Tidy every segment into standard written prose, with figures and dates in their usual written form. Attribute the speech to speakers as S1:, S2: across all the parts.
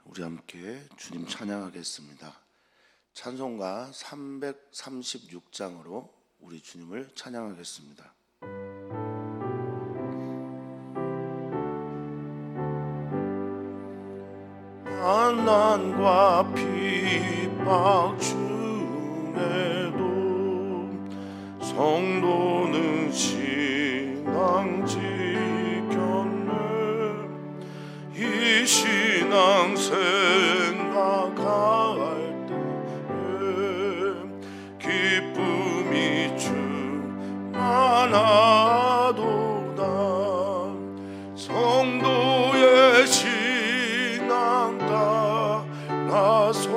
S1: 우리 함께 주님 찬양하겠습니다. 찬송가 336장으로 우리 주님을 찬양하겠습니다. 환난과 핍박 중에도 성도는 신앙 지켰네. 이 신앙 생각할 때 기쁨이 충만하도다. 성도의 신앙 따라서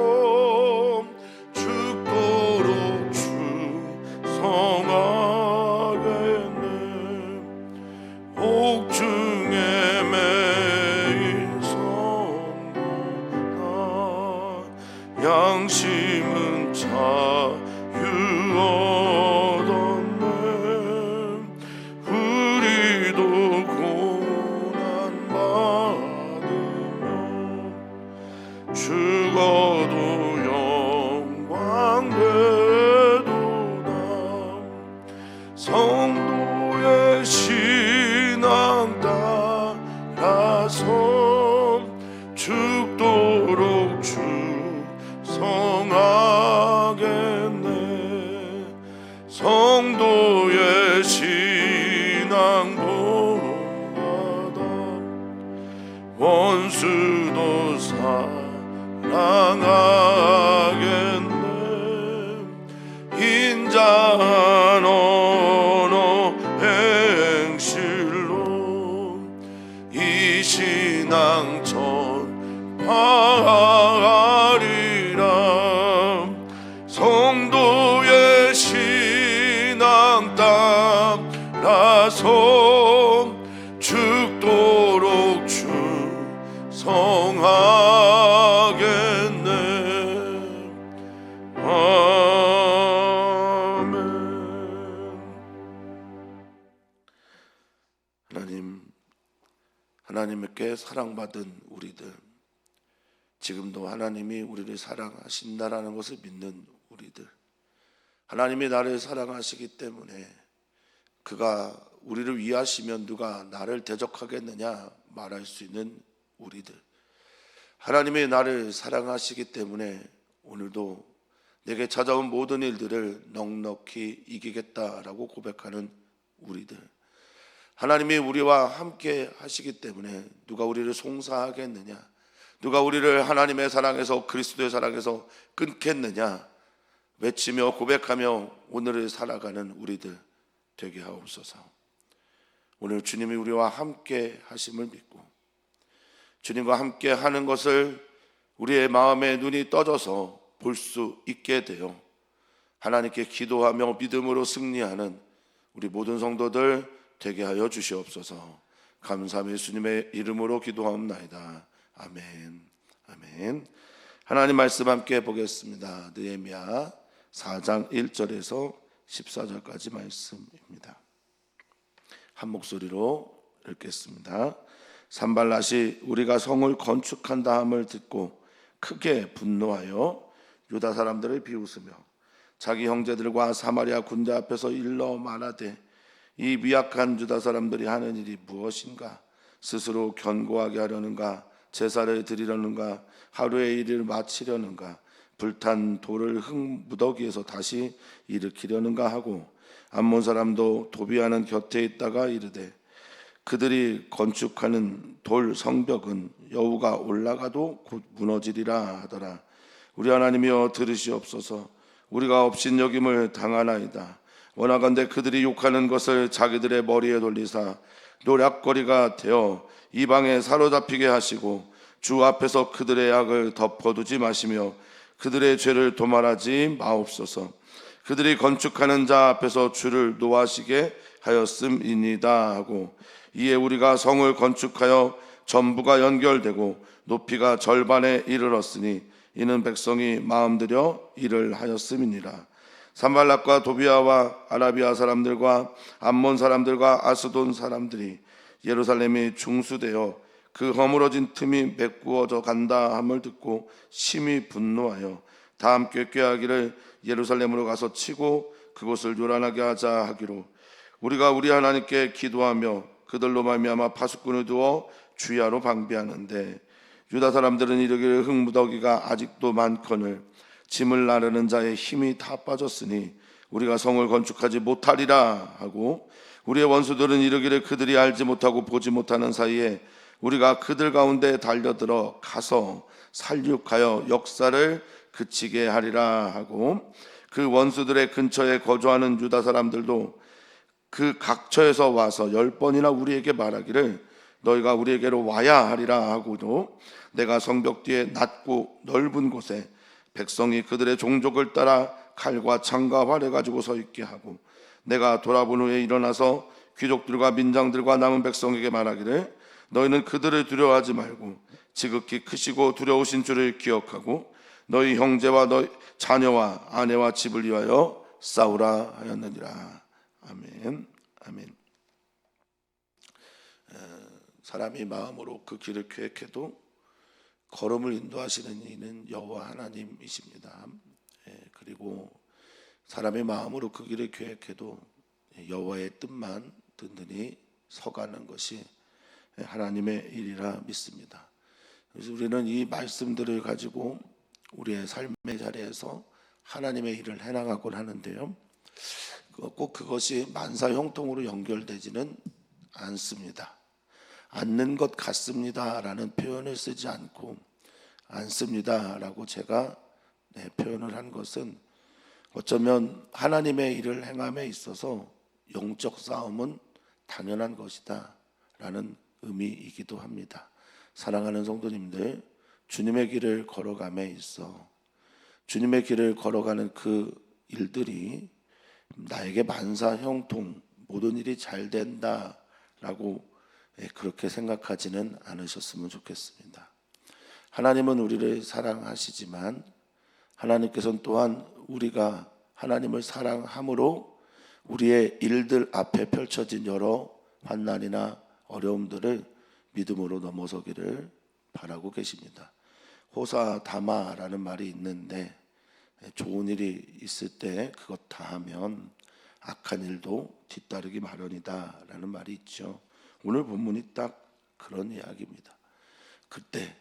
S1: 죽도록 충성하겠네. 옥중에 매인 성도나 양심은 자유 얻었네. 우리도 고난 받으며 죽어도 영광 되도다. 성도의 신앙 따라서 죽도록 충성하겠네. 성도의 신앙 본받아 원수도 사랑하겠네. 인자한 언어 행실로 이 신앙 전파하리라. 성도의 신앙 따라서 죽도록 충성하겠네. 아멘. 하나님께 사랑받은 우리들, 지금도 하나님이 우리를 사랑하신다라는 것을 믿는 우리들, 하나님이 나를 사랑하시기 때문에 그가 우리를 위하시면 누가 나를 대적하겠느냐 말할 수 있는 우리들, 하나님이 나를 사랑하시기 때문에 오늘도 내게 찾아온 모든 일들을 넉넉히 이기겠다라고 고백하는 우리들, 하나님이 우리와 함께 하시기 때문에 누가 우리를 송사하겠느냐, 누가 우리를 하나님의 사랑에서 그리스도의 사랑에서 끊겠느냐 외치며 고백하며 오늘을 살아가는 우리들 되게 하옵소서. 오늘 주님이 우리와 함께 하심을 믿고 주님과 함께 하는 것을 우리의 마음의 눈이 떠져서 볼 수 있게 되어 하나님께 기도하며 믿음으로 승리하는 우리 모든 성도들 되게 하여 주시옵소서. 감사함 예수님의 이름으로 기도하옵나이다. 아멘. 아멘. 하나님 말씀 함께 보겠습니다. 느헤미야 4장 1절에서 14절까지 말씀입니다. 한 목소리로 읽겠습니다. 산발랏이 우리가 성을 건축한다 함을 듣고 크게 분노하여 유다 사람들을 비웃으며 자기 형제들과 사마리아 군대 앞에서 일러 말하되 이 미약한 유다 사람들이 하는 일이 무엇인가? 스스로 견고하게 하려는가? 제사를 드리려는가? 하루의 일을 마치려는가? 불탄 돌을 흙 무더기에서 다시 일으키려는가 하고 암몬 사람도 도비하는 곁에 있다가 이르되 그들이 건축하는 돌 성벽은 여우가 올라가도 곧 무너지리라 하더라. 우리 하나님이여 들으시옵소서. 우리가 업신여김을 당하나이다. 원하건대 그들이 욕하는 것을 자기들의 머리에 돌리사 노략거리가 되어 이방에 사로잡히게 하시고 주 앞에서 그들의 악을 덮어두지 마시며 그들의 죄를 도말하지 마옵소서. 그들이 건축하는 자 앞에서 주를 노하시게 하였음이니이다 하고 이에 우리가 성을 건축하여 전부가 연결되고 높이가 절반에 이르렀으니 이는 백성이 마음들여 일을 하였음이니라. 산발락과 도비아와 아라비아 사람들과 암몬 사람들과 아스돈 사람들이 예루살렘이 중수되어 그 허물어진 틈이 메꾸어져 간다 함을 듣고 심히 분노하여 다 함께 꾀하기를 예루살렘으로 가서 치고 그곳을 요란하게 하자 하기로 우리가 우리 하나님께 기도하며 그들로 말미암아 파수꾼을 두어 주야로 방비하는데 유다 사람들은 이르기를 흙무더기가 아직도 많거늘 짐을 나르는 자의 힘이 다 빠졌으니 우리가 성을 건축하지 못하리라 하고 우리의 원수들은 이르기를 그들이 알지 못하고 보지 못하는 사이에 우리가 그들 가운데 달려들어 가서 살육하여 역사를 그치게 하리라 하고 그 원수들의 근처에 거주하는 유다 사람들도 그 각처에서 와서 10번이나 우리에게 말하기를 너희가 우리에게로 와야 하리라 하고도 내가 성벽 뒤에 낮고 넓은 곳에 백성이 그들의 종족을 따라 칼과 창과 활을 가지고 서 있게 하고 내가 돌아본 후에 일어나서 귀족들과 민장들과 남은 백성에게 말하기를 너희는 그들을 두려워하지 말고 지극히 크시고 두려우신 줄을 기억하고 너희 형제와 너희 자녀와 아내와 집을 위하여 싸우라 하였느니라. 아멘. 아멘. 사람이 마음으로 그 길을 계획해도 걸음을 인도하시는 이는 여호와 하나님이십니다. 그리고 사람의 마음으로 그 길을 계획해도 여호와의 뜻만 든든히 서가는 것이 하나님의 일이라 믿습니다. 그래서 우리는 이 말씀들을 가지고 우리의 삶의 자리에서 하나님의 일을 해나가곤 하는데요, 꼭 그것이 만사 형통으로 연결되지는 않습니다. 않는 것 같습니다라는 표현을 쓰지 않고 않습니다라고 제가 표현을 한 것은 어쩌면 하나님의 일을 행함에 있어서 영적 싸움은 당연한 것이다 라는 의미이기도 합니다. 사랑하는 성도님들, 주님의 길을 걸어감에 있어 주님의 길을 걸어가는 그 일들이 나에게 만사 형통 모든 일이 잘 된다라고 그렇게 생각하지는 않으셨으면 좋겠습니다. 하나님은 우리를 사랑하시지만 하나님께서는 또한 우리가 하나님을 사랑함으로 우리의 일들 앞에 펼쳐진 여러 환난이나 어려움들을 믿음으로 넘어서기를 바라고 계십니다. 호사다마라는 말이 있는데 좋은 일이 있을 때 그것 다 하면 악한 일도 뒤따르기 마련이다 라는 말이 있죠. 오늘 본문이 딱 그런 이야기입니다. 그때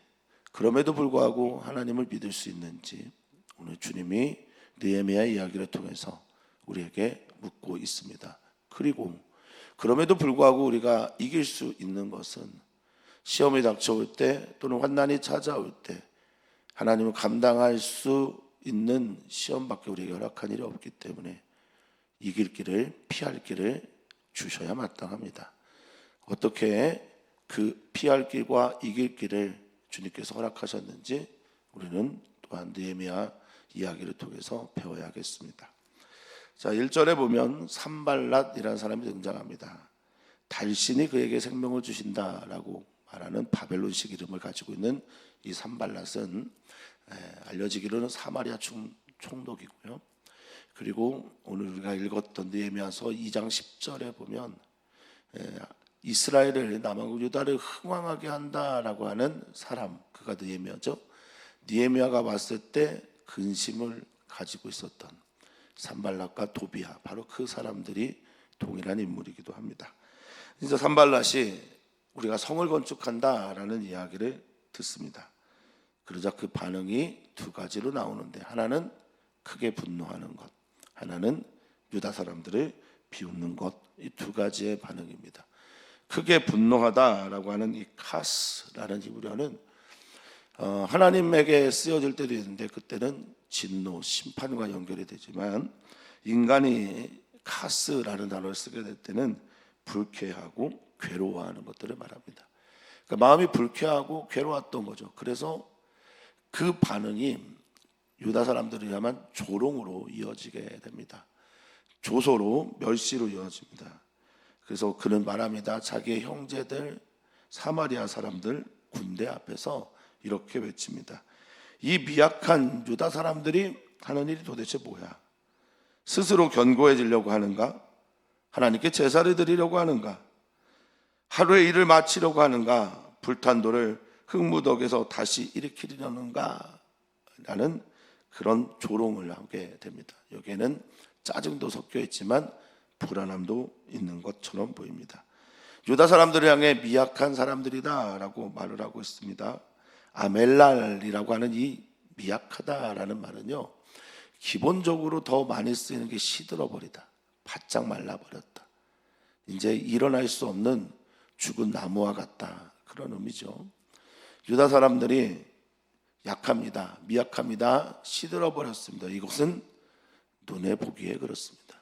S1: 그럼에도 불구하고 하나님을 믿을 수 있는지 오늘 주님이 느헤미야 이야기를 통해서 우리에게 묻고 있습니다. 그리고 그럼에도 불구하고 우리가 이길 수 있는 것은 시험이 닥쳐올 때 또는 환난이 찾아올 때 하나님을 감당할 수 있는 시험밖에 우리에게 허락한 일이 없기 때문에 이길 길을 피할 길을 주셔야 마땅합니다. 어떻게 그 피할 길과 이길 길을 주님께서 허락하셨는지 우리는 또한 느헤미야 이야기를 통해서 배워야겠습니다. 자, 1절에 보면 산발랏이라는 사람이 등장합니다. 달신이 그에게 생명을 주신다라고 말하는 바벨론식 이름을 가지고 있는 이 산발랏은 알려지기로는 사마리아 총독이고요. 그리고 오늘 우리가 읽었던 느헤미야서 2장 10절에 보면 이스라엘을 남한국 유다를 흥왕하게 한다라고 하는 사람, 그가 느헤미야죠. 느헤미야가 봤을 때 근심을 가지고 있었던 산발랏과 도비야, 바로 그 사람들이 동일한 인물이기도 합니다. 이제 산발랏이 우리가 성을 건축한다라는 이야기를 듣습니다. 그러자 그 반응이 두 가지로 나오는데 하나는 크게 분노하는 것, 하나는 유다 사람들을 비웃는 것, 이 두 가지의 반응입니다. 크게 분노하다라고 하는 이 카스라는 히브리어는 하나님에게 쓰여질 때도 있는데 그때는 진노, 심판과 연결이 되지만 인간이 카스라는 단어를 쓰게 될 때는 불쾌하고 괴로워하는 것들을 말합니다. 그러니까 마음이 불쾌하고 괴로웠던 거죠. 그래서 그 반응이 유다 사람들에 의하면 조롱으로 이어지게 됩니다. 조소로, 멸시로 이어집니다. 그래서 그는 말합니다. 자기의 형제들 사마리아 사람들 군대 앞에서 이렇게 외칩니다. 이 미약한 유다 사람들이 하는 일이 도대체 뭐야? 스스로 견고해지려고 하는가? 하나님께 제사를 드리려고 하는가? 하루의 일을 마치려고 하는가? 불탄 돌을 흙무덕에서 다시 일으키려는가 라는 그런 조롱을 하게 됩니다. 여기에는 짜증도 섞여 있지만 불안함도 있는 것처럼 보입니다. 유다 사람들을 향해 미약한 사람들이다 라고 말을 하고 있습니다. 아멜랄이라고 하는 이 미약하다라는 말은요, 기본적으로 더 많이 쓰이는 게 시들어버리다, 바짝 말라버렸다, 이제 일어날 수 없는 죽은 나무와 같다, 그런 의미죠. 유다 사람들이 약합니다, 미약합니다, 시들어버렸습니다. 이것은 눈에 보기에 그렇습니다.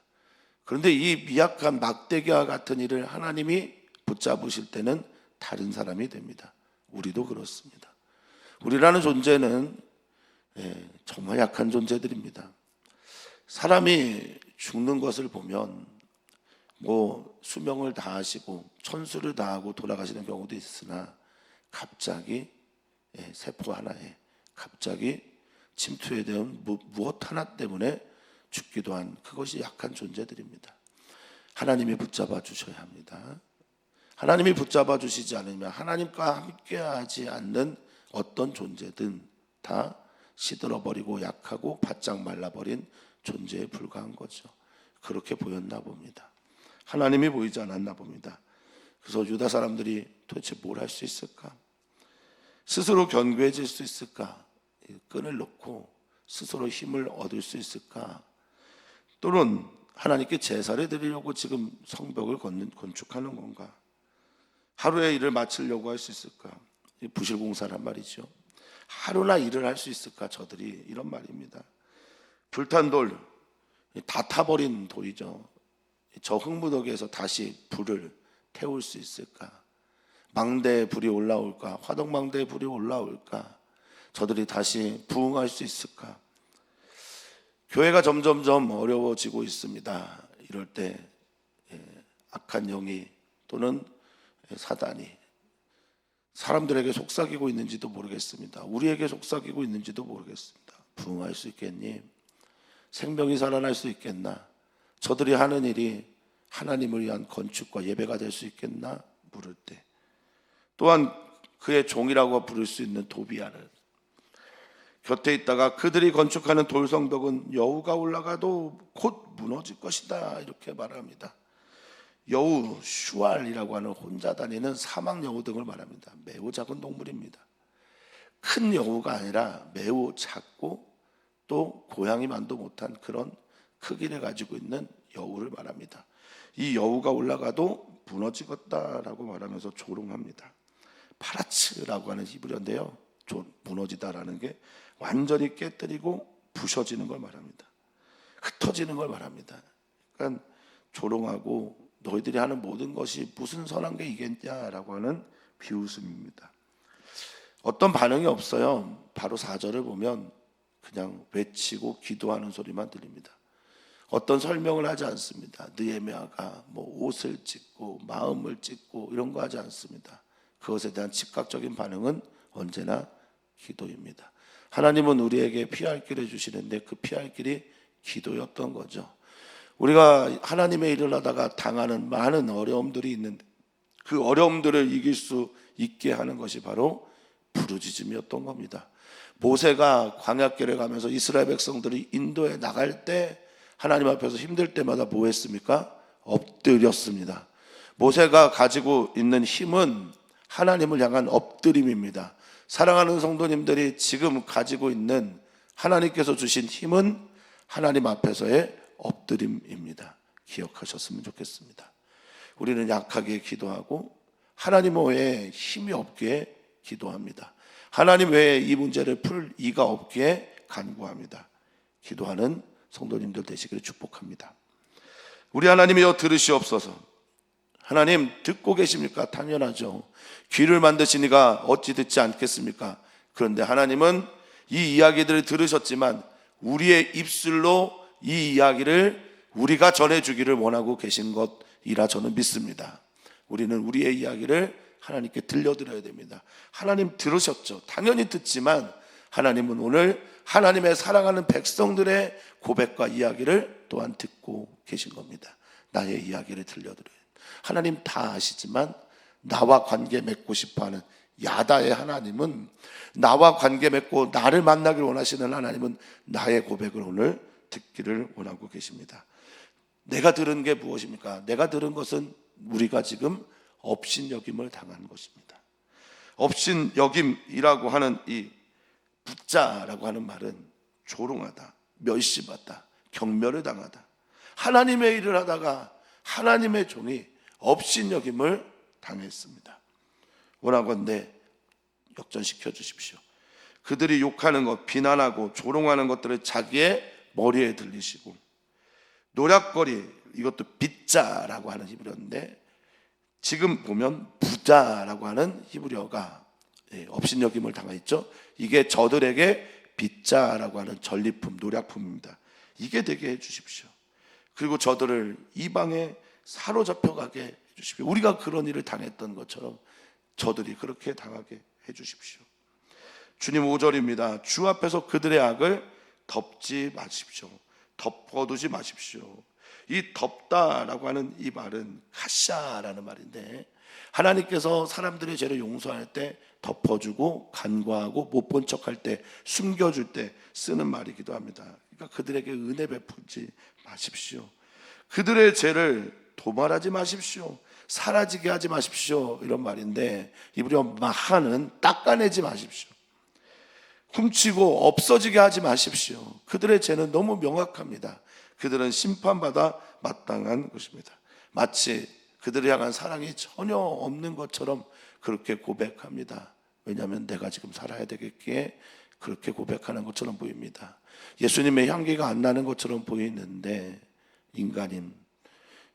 S1: 그런데 이 미약한 막대기와 같은 일을 하나님이 붙잡으실 때는 다른 사람이 됩니다. 우리도 그렇습니다. 우리라는 존재는 정말 약한 존재들입니다. 사람이 죽는 것을 보면 수명을 다하시고 천수를 다하고 돌아가시는 경우도 있으나 갑자기 세포 하나에 갑자기 침투에 대한 무엇 하나 때문에 죽기도 한, 그것이 약한 존재들입니다. 하나님이 붙잡아 주셔야 합니다. 하나님이 붙잡아 주시지 않으면 하나님과 함께하지 않는 어떤 존재든 다 시들어버리고 약하고 바짝 말라버린 존재에 불과한 거죠. 그렇게 보였나 봅니다. 하나님이 보이지 않았나 봅니다. 그래서 유다 사람들이 도대체 뭘 할 수 있을까? 스스로 견고해질 수 있을까? 끈을 놓고 스스로 힘을 얻을 수 있을까? 또는 하나님께 제사를 드리려고 지금 성벽을 건축하는 건가? 하루에 일을 마치려고 할 수 있을까? 부실공사란 말이죠. 하루나 일을 할 수 있을까? 저들이 이런 말입니다. 불탄 돌, 다 타버린 돌이죠. 저 흙무더기에서 다시 불을 태울 수 있을까? 망대에 불이 올라올까? 화덕망대에 불이 올라올까? 저들이 다시 부흥할 수 있을까? 교회가 점점점 어려워지고 있습니다. 이럴 때 악한 영이 또는 사단이 사람들에게 속삭이고 있는지도 모르겠습니다. 우리에게 속삭이고 있는지도 모르겠습니다. 부흥할 수 있겠니? 생명이 살아날 수 있겠나? 저들이 하는 일이 하나님을 위한 건축과 예배가 될 수 있겠나? 물을 때, 또한 그의 종이라고 부를 수 있는 도비아를 곁에 있다가 그들이 건축하는 돌성벽은 여우가 올라가도 곧 무너질 것이다, 이렇게 말합니다. 여우, 슈알이라고 하는 혼자 다니는 사막 여우 등을 말합니다. 매우 작은 동물입니다. 큰 여우가 아니라 매우 작고 또 고양이만도 못한 그런 크기를 가지고 있는 여우를 말합니다. 이 여우가 올라가도 무너지겠다라고 말하면서 조롱합니다. 파라츠라고 하는 히브리어인데요, 무너지다라는 게 완전히 깨뜨리고 부셔지는 걸 말합니다. 흩어지는 걸 말합니다. 그러니까 조롱하고 너희들이 하는 모든 것이 무슨 선한 게 이겠냐라고 하는 비웃음입니다. 어떤 반응이 없어요. 바로 4절을 보면 그냥 외치고 기도하는 소리만 들립니다. 어떤 설명을 하지 않습니다. 느헤미야가 옷을 찢고 마음을 찢고 이런 거 하지 않습니다. 그것에 대한 즉각적인 반응은 언제나 기도입니다. 하나님은 우리에게 피할 길을 주시는데 그 피할 길이 기도였던 거죠. 우리가 하나님의 일을 하다가 당하는 많은 어려움들이 있는데 그 어려움들을 이길 수 있게 하는 것이 바로 부르짖음이었던 겁니다. 모세가 광야길을 가면서 이스라엘 백성들이 인도에 나갈 때 하나님 앞에서 힘들 때마다 뭐 했습니까? 엎드렸습니다. 모세가 가지고 있는 힘은 하나님을 향한 엎드림입니다. 사랑하는 성도님들이 지금 가지고 있는 하나님께서 주신 힘은 하나님 앞에서의 엎드림입니다. 기억하셨으면 좋겠습니다. 우리는 약하게 기도하고 하나님 외에 힘이 없기에 기도합니다. 하나님 외에 이 문제를 풀 이가 없기에 간구합니다. 기도하는 성도님들 되시기를 축복합니다. 우리 하나님이여 들으시옵소서. 하나님 듣고 계십니까? 당연하죠. 귀를 만드신 이가 어찌 듣지 않겠습니까? 그런데 하나님은 이 이야기들을 들으셨지만 우리의 입술로 이 이야기를 우리가 전해주기를 원하고 계신 것이라 저는 믿습니다. 우리는 우리의 이야기를 하나님께 들려드려야 됩니다. 하나님 들으셨죠. 당연히 듣지만 하나님은 오늘 하나님의 사랑하는 백성들의 고백과 이야기를 또한 듣고 계신 겁니다. 나의 이야기를 들려드려요. 하나님 다 아시지만 나와 관계 맺고 싶어하는 야다의 하나님은, 나와 관계 맺고 나를 만나기를 원하시는 하나님은 나의 고백을 오늘 듣기를 원하고 계십니다. 내가 들은 게 무엇입니까? 내가 들은 것은 우리가 지금 업신여김을 당한 것입니다. 업신여김이라고 하는 이 붙자라고 하는 말은 조롱하다, 멸시받다, 경멸을 당하다. 하나님의 일을 하다가 하나님의 종이 업신여김을 당했습니다. 원하건대 역전시켜 주십시오. 그들이 욕하는 것, 비난하고 조롱하는 것들을 자기의 머리에 들리시고, 노략거리, 이것도 빗자라고 하는 히브리어인데 지금 보면 부자라고 하는 히브리어가 업신여김을 당했죠. 이게 저들에게 빗자라고 하는 전리품, 노략품입니다. 이게 되게 해주십시오. 그리고 저들을 이방에 사로잡혀가게 해주십시오. 우리가 그런 일을 당했던 것처럼 저들이 그렇게 당하게 해주십시오. 주님 5절입니다. 주 앞에서 그들의 악을 덮지 마십시오. 덮어두지 마십시오. 이 덮다라고 하는 이 말은 카샤라는 말인데, 하나님께서 사람들의 죄를 용서할 때 덮어주고 간과하고 못 본 척할 때, 숨겨줄 때 쓰는 말이기도 합니다. 그러니까 그들에게 은혜 베풀지 마십시오. 그들의 죄를 도말하지 마십시오. 사라지게 하지 마십시오. 이런 말인데, 이브리어 마하는 닦아내지 마십시오. 훔치고 없어지게 하지 마십시오. 그들의 죄는 너무 명확합니다. 그들은 심판받아 마땅한 것입니다. 마치 그들을 향한 사랑이 전혀 없는 것처럼 그렇게 고백합니다. 왜냐하면 내가 지금 살아야 되겠기에 그렇게 고백하는 것처럼 보입니다. 예수님의 향기가 안 나는 것처럼 보이는데, 인간인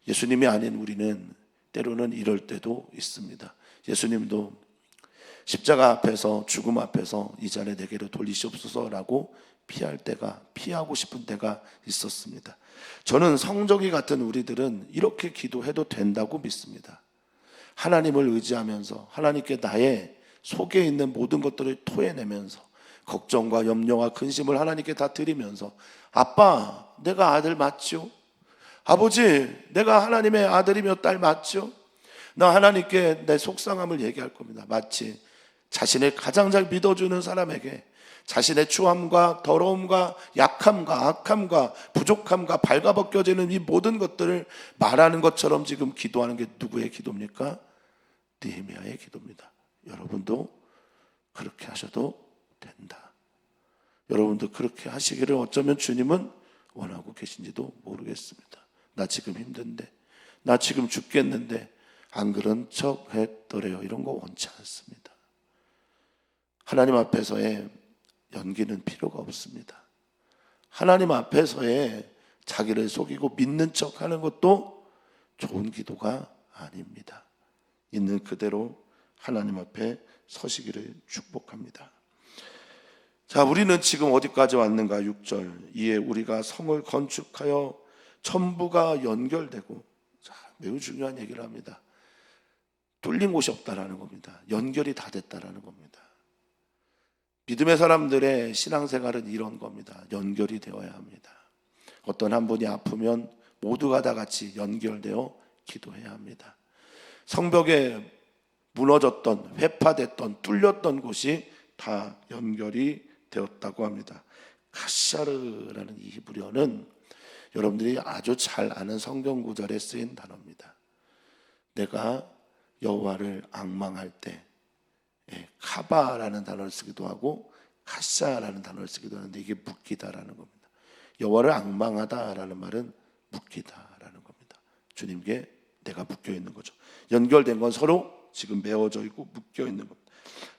S1: 예수님이 아닌 우리는 때로는 이럴 때도 있습니다. 예수님도 십자가 앞에서, 죽음 앞에서 이 잔을 내게로 돌리시옵소서라고 피하고 싶은 때가 있었습니다. 저는 성정이 같은 우리들은 이렇게 기도해도 된다고 믿습니다. 하나님을 의지하면서 하나님께 나의 속에 있는 모든 것들을 토해내면서 걱정과 염려와 근심을 하나님께 다 드리면서, 아빠, 내가 아들 맞죠? 아버지, 내가 하나님의 아들이며 딸 맞죠? 나 하나님께 내 속상함을 얘기할 겁니다. 마치 자신을 가장 잘 믿어주는 사람에게 자신의 추함과 더러움과 약함과 악함과 부족함과 발가벗겨지는 이 모든 것들을 말하는 것처럼 지금 기도하는 게 누구의 기도입니까? 느헤미야의 기도입니다. 여러분도 그렇게 하셔도 된다. 여러분도 그렇게 하시기를 어쩌면 주님은 원하고 계신지도 모르겠습니다. 나 지금 힘든데, 나 지금 죽겠는데 안 그런 척 했더래요. 이런 거 원치 않습니다. 하나님 앞에서의 연기는 필요가 없습니다. 하나님 앞에서의 자기를 속이고 믿는 척 하는 것도 좋은 기도가 아닙니다. 있는 그대로 하나님 앞에 서시기를 축복합니다. 자, 우리는 지금 어디까지 왔는가? 6절. 이에 우리가 성을 건축하여 천부가 연결되고, 자, 매우 중요한 얘기를 합니다. 뚫린 곳이 없다라는 겁니다. 연결이 다 됐다라는 겁니다. 믿음의 사람들의 신앙생활은 이런 겁니다. 연결이 되어야 합니다. 어떤 한 분이 아프면 모두가 다 같이 연결되어 기도해야 합니다. 성벽에 무너졌던, 회파됐던, 뚫렸던 곳이 다 연결이 되었다고 합니다. 카샤르라는 이 히브리어는 여러분들이 아주 잘 아는 성경 구절에 쓰인 단어입니다. 내가 여호와를 앙망할 때 카바라는 단어를 쓰기도 하고 카샤라는 단어를 쓰기도 하는데, 이게 묶이다라는 겁니다. 여호와를 앙망하다라는 말은 묶이다라는 겁니다. 주님께 내가 묶여 있는 거죠. 연결된 건 서로 지금 메어져 있고 묶여 있는 겁니다.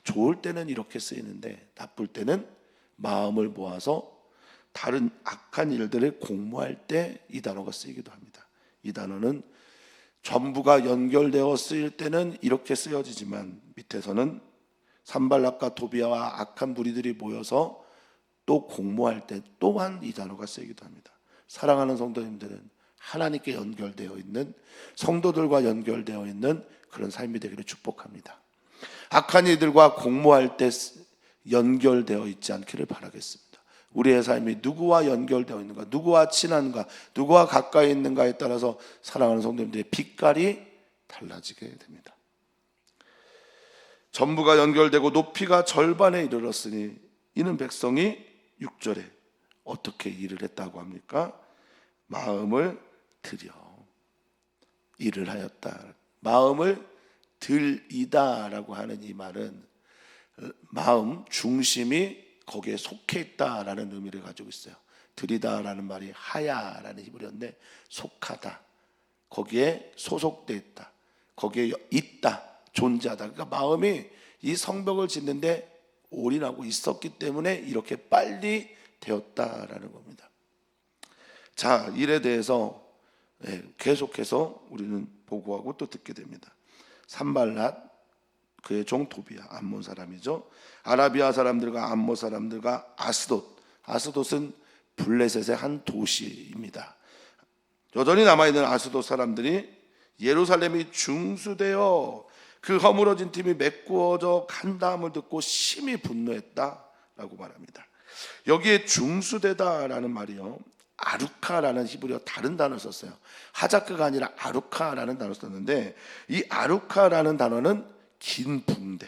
S1: 좋을 때는 이렇게 쓰이는데, 나쁠 때는 마음을 모아서 다른 악한 일들을 공모할 때 이 단어가 쓰이기도 합니다. 이 단어는 전부가 연결되어 쓰일 때는 이렇게 쓰여지지만, 밑에서는 산발락과 도비아와 악한 무리들이 모여서 또 공모할 때 또한 이 단어가 쓰이기도 합니다. 사랑하는 성도님들은 하나님께 연결되어 있는, 성도들과 연결되어 있는 그런 삶이 되기를 축복합니다. 악한 이들과 공모할 때 연결되어 있지 않기를 바라겠습니다. 우리의 삶이 누구와 연결되어 있는가, 누구와 친한가, 누구와 가까이 있는가에 따라서 사랑하는 성도님들의 빛깔이 달라지게 됩니다. 전부가 연결되고 높이가 절반에 이르렀으니 이는 백성이 6절에 어떻게 일을 했다고 합니까? 마음을 들여 일을 하였다. 마음을 들이다라고 하는 이 말은 마음 중심이 거기에 속해 있다라는 의미를 가지고 있어요. 들이다라는 말이 하야라는 히브리어인데 속하다, 거기에 소속돼 있다, 거기에 있다, 존재하다. 그러니까 마음이 이 성벽을 짓는데 올인하고 있었기 때문에 이렇게 빨리 되었다라는 겁니다. 자, 일에 대해서 계속해서 우리는 보고하고 또 듣게 됩니다. 산발랏 그의 종 도비야, 암몬 사람이죠. 아라비아 사람들과 암몬 사람들과 아스돗은 블레셋의 한 도시입니다. 여전히 남아있는 아스돗 사람들이 예루살렘이 중수되어 그 허물어진 틈이 메꾸어져 간다함을 듣고 심히 분노했다라고 말합니다. 여기에 중수되다라는 말이요, 아루카라는 히브리어 다른 단어를 썼어요. 하자크가 아니라 아루카라는 단어를 썼는데, 이 아루카라는 단어는 긴 붕대,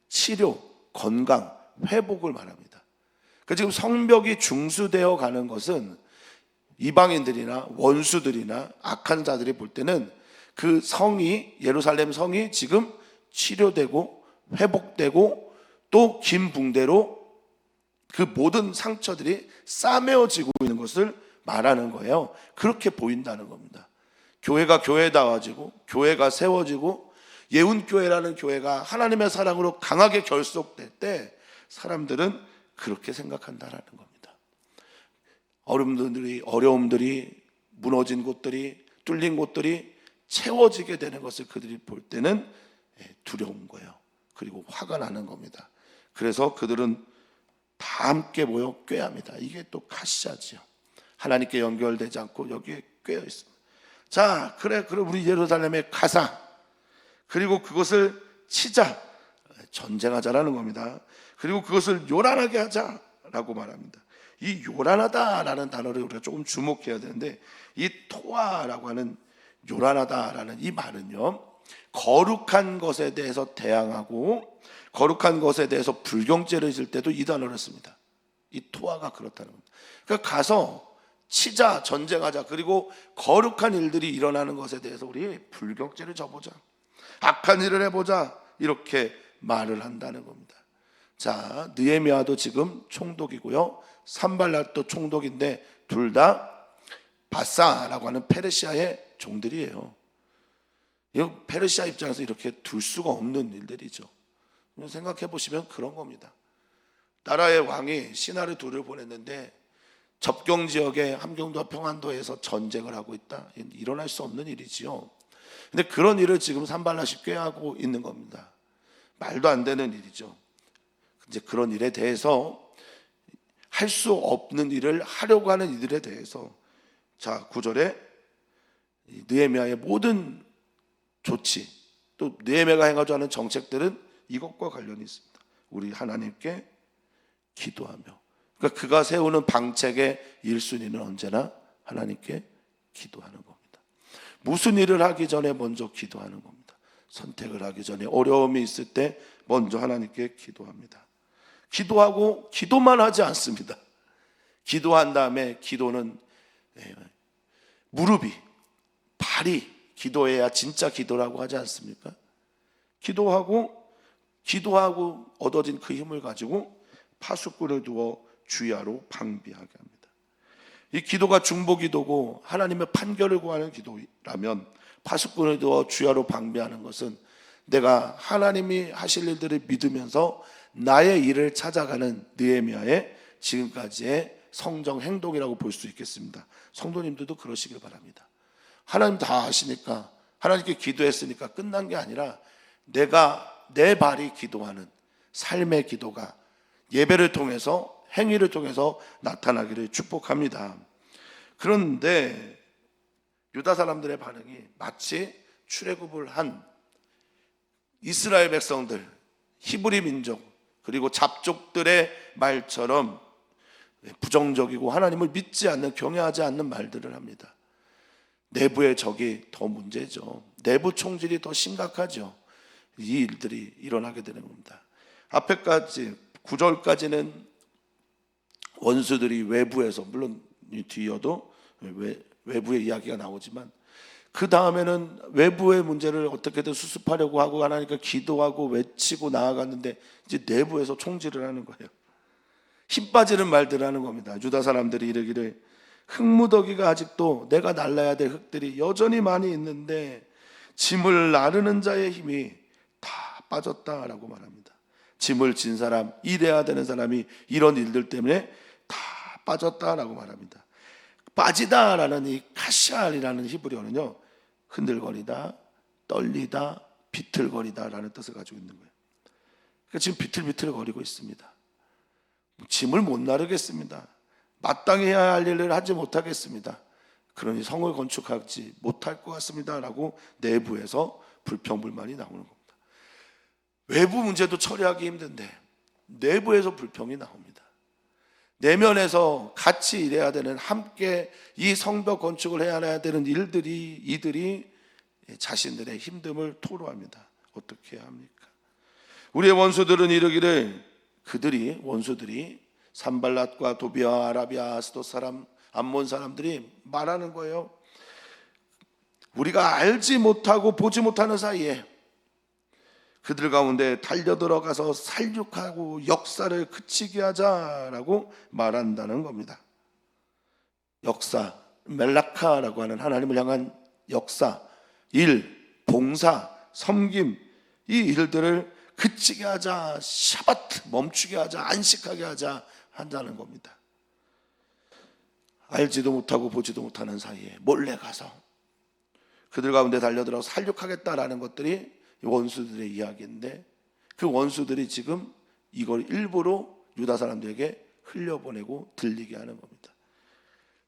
S1: 치료, 건강, 회복을 말합니다. 그러니까 지금 성벽이 중수되어 가는 것은 이방인들이나 원수들이나 악한 자들이 볼 때는 그 성이, 예루살렘 성이 지금 치료되고 회복되고 또 긴 붕대로 그 모든 상처들이 싸매어지고 있는 것을 말하는 거예요. 그렇게 보인다는 겁니다. 교회가 교회다워지고 교회가 세워지고 예운교회라는 교회가 하나님의 사랑으로 강하게 결속될 때 사람들은 그렇게 생각한다라는 겁니다. 어려움들이 무너진 곳들이, 뚫린 곳들이 채워지게 되는 것을 그들이 볼 때는 두려운 거예요. 그리고 화가 나는 겁니다. 그래서 그들은 다 함께 모여 꾀합니다. 이게 또 가시자지요. 하나님께 연결되지 않고 여기에 꿰어 있습니다. 자, 그래 우리 예루살렘에 가자. 그리고 그것을 치자, 전쟁하자라는 겁니다. 그리고 그것을 요란하게 하자라고 말합니다. 이 요란하다라는 단어를 우리가 조금 주목해야 되는데, 이 토아라고 하는 요란하다라는 이 말은요, 거룩한 것에 대해서 대항하고 거룩한 것에 대해서 불경죄를 질 때도 이 단어를 씁니다. 이 토아가 그렇다는 겁니다. 그러니까 가서 치자, 전쟁하자, 그리고 거룩한 일들이 일어나는 것에 대해서 우리 불경죄를 져보자, 악한 일을 해보자, 이렇게 말을 한다는 겁니다. 자, 느헤미야도 지금 총독이고요, 산발랏도 총독인데 둘 다 바사라고 하는 페르시아의 종들이에요. 페르시아 입장에서 이렇게 둘 수가 없는 일들이죠. 생각해 보시면 그런 겁니다. 나라의 왕이 신하를 둘을 보냈는데 접경 지역의 함경도와 평안도에서 전쟁을 하고 있다. 일어날 수 없는 일이지요. 근데 그런 일을 지금 산발랏이 꾀하고 있는 겁니다. 말도 안 되는 일이죠. 이제 그런 일에 대해서 할 수 없는 일을 하려고 하는 이들에 대해서, 자, 9절에 느헤미야의 모든 조치, 또 느헤미야가 행하자 하는 정책들은 이것과 관련이 있습니다. 우리 하나님께 기도하며, 그러니까 그가 세우는 방책의 1순위는 언제나 하나님께 기도하는 겁니다. 무슨 일을 하기 전에 먼저 기도하는 겁니다. 선택을 하기 전에, 어려움이 있을 때 먼저 하나님께 기도합니다. 기도하고 기도만 하지 않습니다. 기도한 다음에 기도는 무릎이, 발이 기도해야 진짜 기도라고 하지 않습니까? 기도하고 얻어진 그 힘을 가지고 파수꾼을 두어 주야로 방비하게 합니다. 이 기도가 중보기도고 하나님의 판결을 구하는 기도라면, 파수꾼을 두어 주야로 방비하는 것은 내가 하나님이 하실 일들을 믿으면서 나의 일을 찾아가는 느헤미야의 지금까지의 성정 행동이라고 볼 수 있겠습니다. 성도님들도 그러시길 바랍니다. 하나님 다 아시니까, 하나님께 기도했으니까 끝난 게 아니라 내가 내 발이 기도하는 삶의 기도가 예배를 통해서, 행위를 통해서 나타나기를 축복합니다. 그런데 유다 사람들의 반응이 마치 출애굽을 한 이스라엘 백성들, 히브리 민족, 그리고 잡족들의 말처럼 부정적이고 하나님을 믿지 않는, 경외하지 않는 말들을 합니다. 내부의 적이 더 문제죠. 내부 총질이 더 심각하죠. 이 일들이 일어나게 되는 겁니다. 앞에까지 9절까지는 원수들이 외부에서, 물론 뒤여도 외부의 이야기가 나오지만 그 다음에는 외부의 문제를 어떻게든 수습하려고 하고 하나님께 기도하고 외치고 나아갔는데 이제 내부에서 총질을 하는 거예요. 힘 빠지는 말들을 하는 겁니다. 유다 사람들이 이르기를 흙무더기가 아직도 내가 날라야 될 흙들이 여전히 많이 있는데 짐을 나르는 자의 힘이 다 빠졌다라고 말합니다. 짐을 진 사람, 일해야 되는 사람이 이런 일들 때문에 다 빠졌다라고 말합니다. 빠지다라는 이 카샬이라는 히브리어는요, 흔들거리다, 떨리다, 비틀거리다라는 뜻을 가지고 있는 거예요. 그러니까 지금 비틀비틀거리고 있습니다. 짐을 못 나르겠습니다. 마땅히 해야 할 일을 하지 못하겠습니다. 그러니 성을 건축하지 못할 것 같습니다 라고 내부에서 불평불만이 나오는 겁니다. 외부 문제도 처리하기 힘든데 내부에서 불평이 나옵니다. 내면에서 같이 일해야 되는, 함께 이 성벽 건축을 해야 되는 이들이 자신들의 힘듦을 토로합니다. 어떻게 해야 합니까? 우리의 원수들은 이르기를, 원수들이 산발랏과 도비아, 아라비아, 아스돗 사람, 암몬 사람들이 말하는 거예요. 우리가 알지 못하고 보지 못하는 사이에 그들 가운데 달려들어가서 살육하고 역사를 그치게 하자라고 말한다는 겁니다. 역사, 멜라카라고 하는 하나님을 향한 역사, 일, 봉사, 섬김, 이 일들을 그치게 하자, 샤바트 멈추게 하자, 안식하게 하자 한다는 겁니다. 알지도 못하고 보지도 못하는 사이에 몰래 가서 그들 가운데 달려들어 살육하겠다라는 것들이 원수들의 이야기인데, 그 원수들이 지금 이걸 일부러 유다 사람들에게 흘려보내고 들리게 하는 겁니다.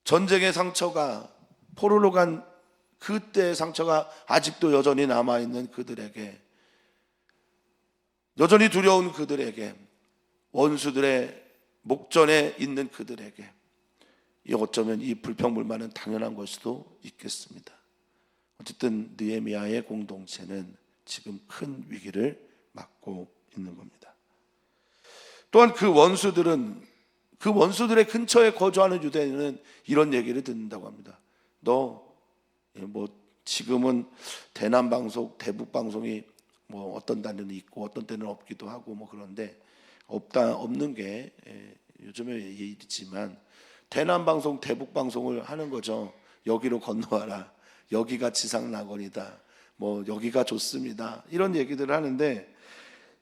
S1: 전쟁의 상처가, 포로로 간 그때의 상처가 아직도 여전히 남아있는 그들에게, 여전히 두려운 그들에게, 원수들의 목전에 있는 그들에게 어쩌면 이 불평불만은 당연한 걸 수도 있겠습니다. 어쨌든 느헤미야의 공동체는 지금 큰 위기를 맞고 있는 겁니다. 또한 그 원수들의 근처에 거주하는 유대인은 이런 얘기를 듣는다고 합니다. 지금은 대남방송, 대북방송이 어떤 때는 있고 어떤 때는 없기도 하고 그런데 없는 게 요즘에 일이지만 대남방송, 대북방송을 하는 거죠. 여기로 건너와라, 여기가 지상낙원이다, 여기가 좋습니다, 이런 얘기들을 하는데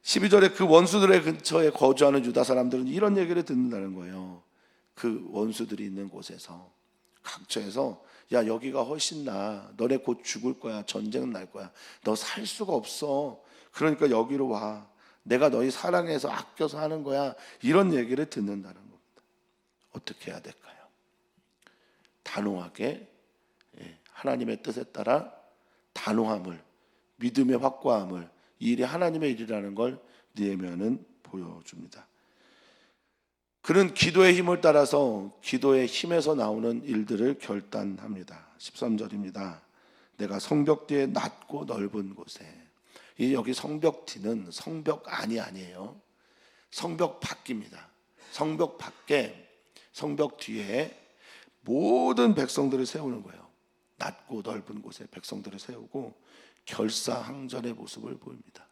S1: 12절에 그 원수들의 근처에 거주하는 유다 사람들은 이런 얘기를 듣는다는 거예요. 그 원수들이 있는 곳에서, 각처에서, 야, 여기가 훨씬 나아, 너네 곧 죽을 거야, 전쟁은 날 거야, 너 살 수가 없어, 그러니까 여기로 와, 내가 너희 사랑해서 아껴서 하는 거야, 이런 얘기를 듣는다는 겁니다. 어떻게 해야 될까요? 단호하게 하나님의 뜻에 따라 단호함을, 믿음의 확고함을, 이 일이 하나님의 일이라는 걸 느헤미야는 보여줍니다. 그는 기도의 힘을 따라서 기도의 힘에서 나오는 일들을 결단합니다. 13절입니다. 내가 성벽 뒤에 낮고 넓은 곳에, 여기 성벽 뒤는 성벽 안이 아니에요. 성벽 밖입니다. 성벽 밖에, 성벽 뒤에 모든 백성들을 세우는 거예요. 낮고 넓은 곳에 백성들을 세우고 결사항전의 모습을 보입니다.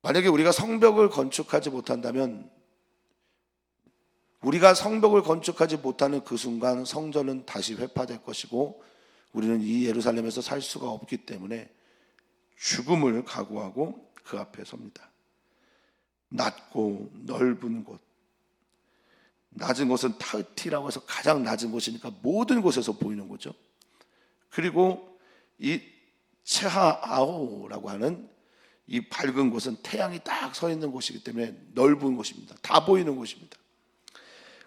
S1: 만약에 우리가 성벽을 건축하지 못한다면, 우리가 성벽을 건축하지 못하는 그 순간 성전은 다시 회파될 것이고 우리는 이 예루살렘에서 살 수가 없기 때문에 죽음을 각오하고 그 앞에 섭니다. 낮고 넓은 곳, 낮은 곳은 타으티라고 해서 가장 낮은 곳이니까 모든 곳에서 보이는 거죠. 그리고 이 체하아오라고 하는 이 밝은 곳은 태양이 딱 서 있는 곳이기 때문에 넓은 곳입니다. 다 보이는 곳입니다.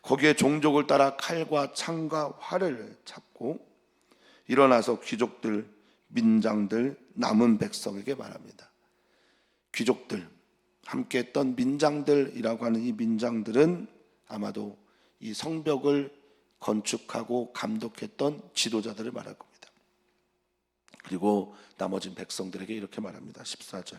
S1: 거기에 종족을 따라 칼과 창과 활을 잡고 일어나서 귀족들, 민장들, 남은 백성에게 말합니다. 귀족들, 함께 했던 민장들이라고 하는 이 민장들은 아마도 이 성벽을 건축하고 감독했던 지도자들을 말할 겁니다. 그리고 나머진 백성들에게 이렇게 말합니다. 14절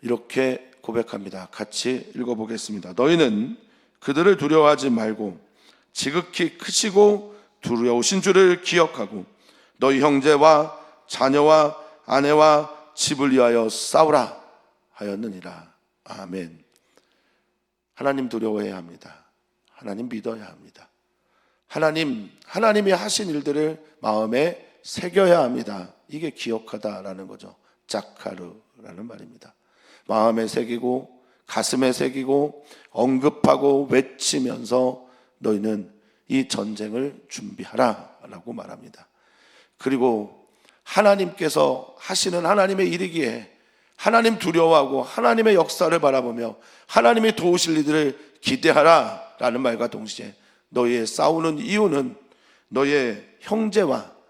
S1: 이렇게 고백합니다. 같이 읽어보겠습니다. 너희는 그들을 두려워하지 말고 지극히 크시고 두려우신 줄을 기억하고 너희 형제와 자녀와 아내와 집을 위하여 싸우라 하였느니라. 아멘. 하나님 두려워해야 합니다. 하나님 믿어야 합니다. 하나님이 하신 일들을 마음에 새겨야 합니다. 이게 기억하다라는 거죠. 자카르라는 말입니다. 마음에 새기고 가슴에 새기고 언급하고 외치면서 너희는 이 전쟁을 준비하라 라고 말합니다. 그리고 하나님께서 하시는 하나님의 일이기에 하나님 두려워하고 하나님의 역사를 바라보며 하나님이 도우실 일들을 기대하라 라는 말과 동시에 너희의 싸우는 이유는 너희의 형제와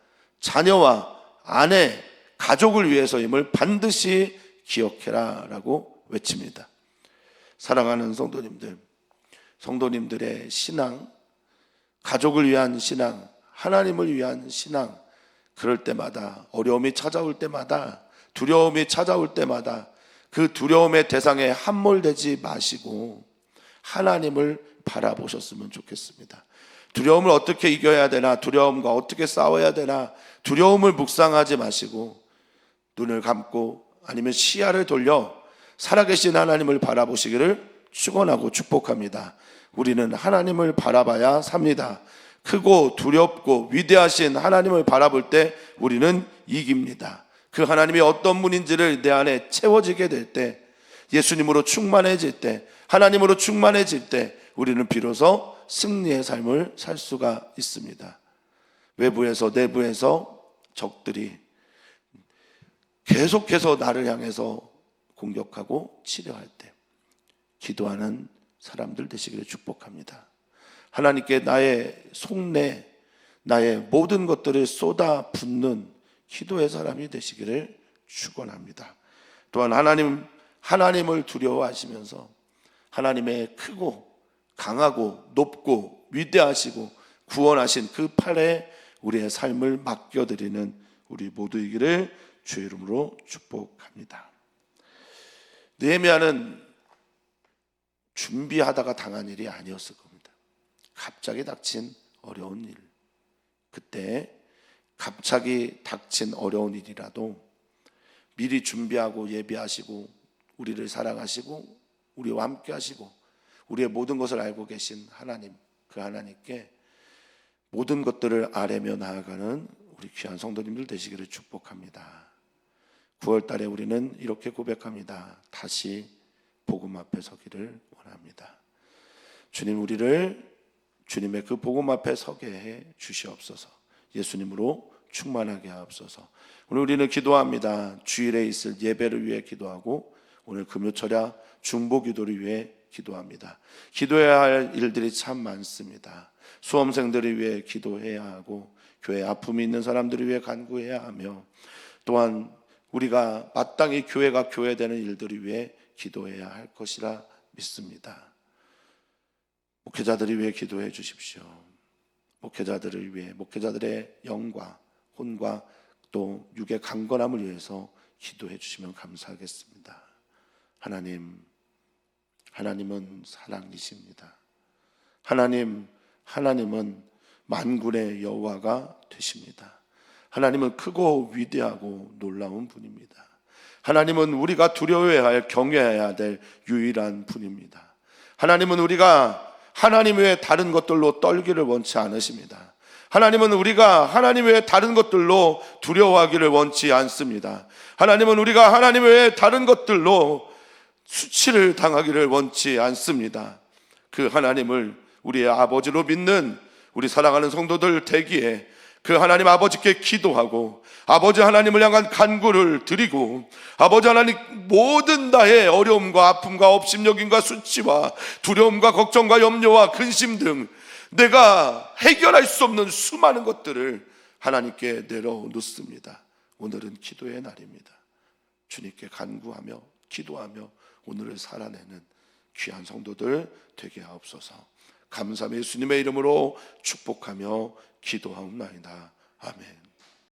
S1: 자녀와 아내, 가족을 위해서임을 반드시 기억해라 라고 외칩니다. 사랑하는 성도님들의 신앙, 가족을 위한 신앙, 하나님을 위한 신앙, 그럴 때마다 어려움이 찾아올 때마다 두려움이 찾아올 때마다 그 두려움의 대상에 함몰되지 마시고 하나님을 바라보셨으면 좋겠습니다. 두려움을 어떻게 이겨야 되나, 두려움과 어떻게 싸워야 되나, 두려움을 묵상하지 마시고 눈을 감고 아니면 시야를 돌려 살아계신 하나님을 바라보시기를 축원하고 축복합니다. 우리는 하나님을 바라봐야 삽니다. 크고 두렵고 위대하신 하나님을 바라볼 때 우리는 이깁니다. 그 하나님이 어떤 분인지를 내 안에 채워지게 될 때, 예수님으로 충만해질 때, 하나님으로 충만해질 때 우리는 비로소 승리의 삶을 살 수가 있습니다. 외부에서 내부에서 적들이 계속해서 나를 향해서 공격하고 치려할 때 기도하는 사람들 되시기를 축복합니다. 하나님께 나의 속내, 나의 모든 것들을 쏟아 붓는 기도의 사람이 되시기를 축원합니다. 또한 하나님을 두려워하시면서 하나님의 크고 강하고 높고 위대하시고 구원하신 그 팔에 우리의 삶을 맡겨드리는 우리 모두이기를 주의 이름으로 축복합니다. 느헤미야는 준비하다가 당한 일이 아니었을 겁니다. 갑자기 닥친 어려운 일, 그때 갑자기 닥친 어려운 일이라도 미리 준비하고 예비하시고 우리를 사랑하시고 우리와 함께 하시고 우리의 모든 것을 알고 계신 하나님, 그 하나님께 모든 것들을 아뢰며 나아가는 우리 귀한 성도님들 되시기를 축복합니다. 9월 달에 우리는 이렇게 고백합니다. 다시 복음 앞에 서기를 원합니다. 주님, 우리를 주님의 그 복음 앞에 서게 해 주시옵소서. 예수님으로 충만하게 하옵소서. 오늘 우리는 기도합니다. 주일에 있을 예배를 위해 기도하고 오늘 금요철야 중보 기도를 위해 기도합니다. 기도해야 할 일들이 참 많습니다. 수험생들을 위해 기도해야 하고 교회에 아픔이 있는 사람들을 위해 간구해야 하며 또한 우리가 마땅히 교회가 교회되는 일들을 위해 기도해야 할 것이라 믿습니다. 목회자들을 위해 기도해 주십시오. 목회자들을 위해, 목회자들의 영과 혼과 또 육의 강건함을 위해서 기도해 주시면 감사하겠습니다. 하나님은 사랑이십니다. 하나님은 만군의 여호와가 되십니다. 하나님은 크고 위대하고 놀라운 분입니다. 하나님은 우리가 두려워해야 할, 경외해야 될 유일한 분입니다. 하나님은 우리가 하나님 외에 다른 것들로 떨기를 원치 않으십니다. 하나님은 우리가 하나님 외에 다른 것들로 두려워하기를 원치 않습니다. 하나님은 우리가 하나님 외에 다른 것들로 수치를 당하기를 원치 않습니다. 그 하나님을 우리의 아버지로 믿는 우리 사랑하는 성도들 되기에 그 하나님 아버지께 기도하고 아버지 하나님을 향한 간구를 드리고 아버지 하나님 모든 나의 어려움과 아픔과 업심여김과 수치와 두려움과 걱정과 염려와 근심 등 내가 해결할 수 없는 수많은 것들을 하나님께 내려놓습니다. 오늘은 기도의 날입니다. 주님께 간구하며 기도하며 오늘을 살아내는 귀한 성도들 되게 하옵소서. 감사함 예수님의 이름으로 축복하며 기도하옵나이다. 아멘.